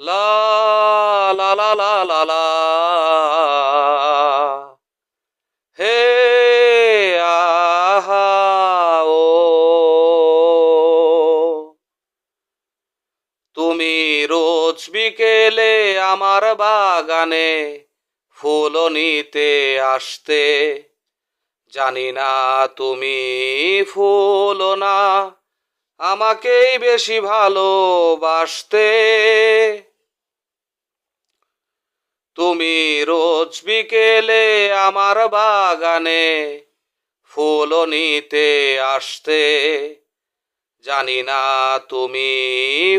লা লা লা লা লা লা হে আহা ও তুমি রোজ বিকেলে আমার বাগানে ফুল নিতে আসতে, জানি না তুমি ফুল না আমাকেই বেশি ভালোবাসতে। তুমি রোজ বিকেলে আমার বাগানে ফুল নিতে আসতে, জানি না তুমি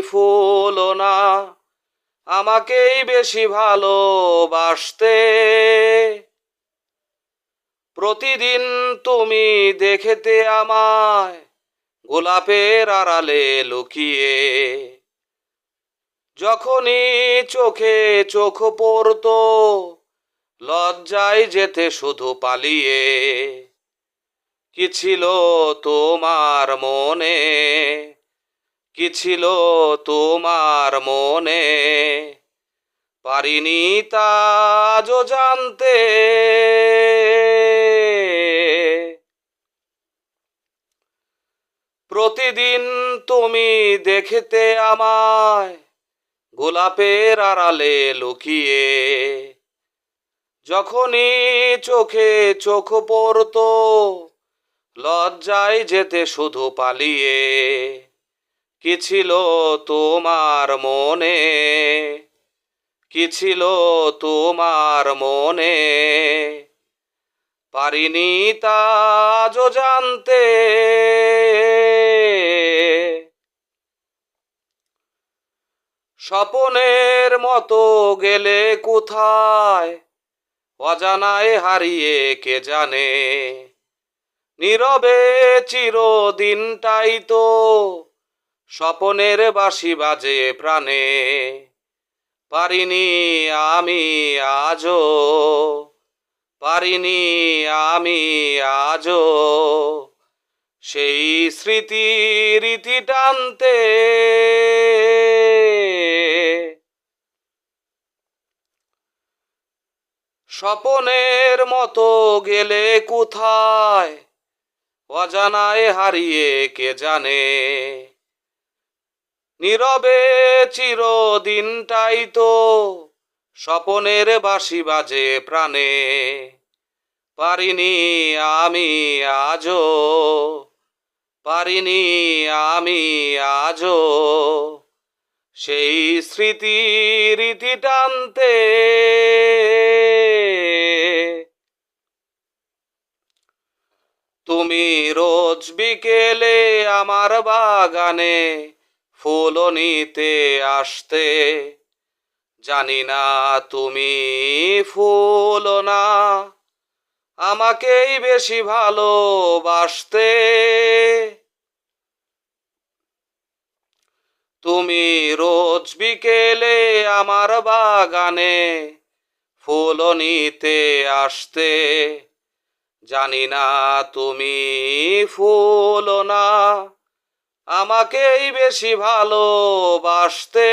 ফুল না আমাকেই বেশি ভালোবাসতে। প্রতিদিন তুমি দেখতে আমায় গোলাপের আড়ালে লুকিয়ে, যখনই চোখে চোখ পড়তো লজ্জায় যেতে শুধু পালিয়ে। কি ছিল তোমার মনে, কি ছিল তোমার মনে, পারিনি তা আজও জানতে। প্রতিদিন তুমি দেখতে আমায় গোলাপের আড়ালে লুকিয়ে, যখনই চোখে চোখ পড়তো লজ্জায় যেতে শুধু পালিয়ে। কি ছিল তোমার মনে, কি ছিল তোমার মনে, পারিনি তা আজও জানতে। স্বপনের মতো গেলে কোথায় অজানায় হারিয়ে কে জানে, নীরবে চিরদিনটাই তো স্বপনের বাঁশি বাজে প্রাণে। পারিনি আমি আজও, পারিনি আমি আজও সেই স্মৃতির ইতি টানতে। স্বপনের মতো গেলে কোথায় অজানায় হারিয়ে কে জানে, নীরবে চিরদিনটাই তো স্বপনের বাঁশি বাজে প্রাণে। পারিনি আমি আজও, পারিনি আমি আজও সেই স্মৃতির ইতি টানতে। তুমি রোজ বিকেলে আমার বাগানে ফুল নিতে আসতে, জানি না তুমি ফুল না আমাকেই বেশি ভালোবাসতে। তুমি রোজ বিকেলে আমার বাগানে ফুল নিতে আসতে, জানি না তুমি ফুল না আমাকেই বেশি ভালোবাসতে।